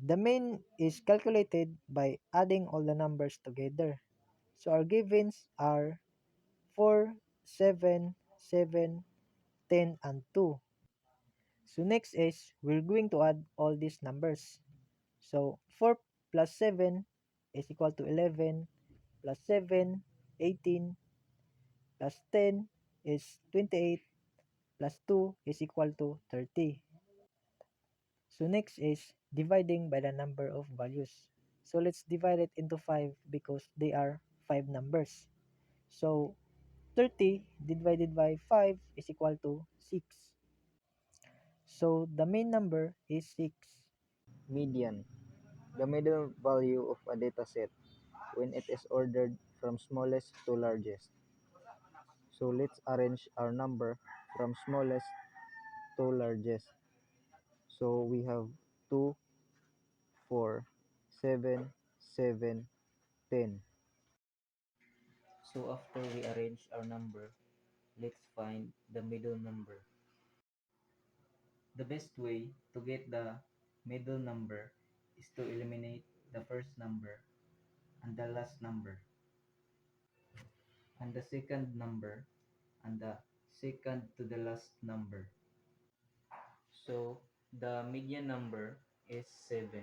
The mean is calculated by adding all the numbers together. So our givens are 4, 7, 7, 10, and 2. So next is we're going to add all these numbers. So 4 plus 7 is equal to 11, plus 7, 18, plus 10 is 28, plus 2 is equal to 30. So next is dividing by the number of values. So let's divide it into 5 because they are 5 numbers. So 30 divided by 5 is equal to 6. So the main number is 6. Median, the middle value of a dataset when it is ordered from smallest to largest. So let's arrange our number from smallest to largest. So we have 2, 4, 7, 7, 10. So after we arrange our number, let's find the middle number. The best way to get the middle number is to eliminate the first number and the last number and the second number and the second to the last number. So the median number is 7.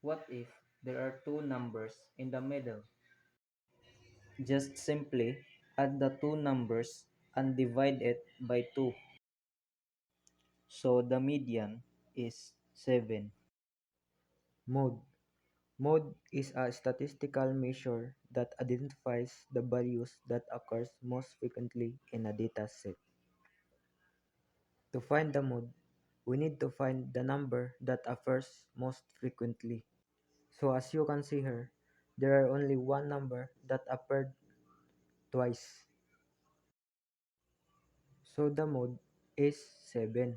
What if there are two numbers in the middle? Just simply add the two numbers and divide it by 2. So the median is 7. Mode. Mode is a statistical measure that identifies the values that occurs most frequently in a data set. To find the mode, we need to find the number that occurs most frequently. So as you can see here, there are only one number that appeared twice. So the mode is 7.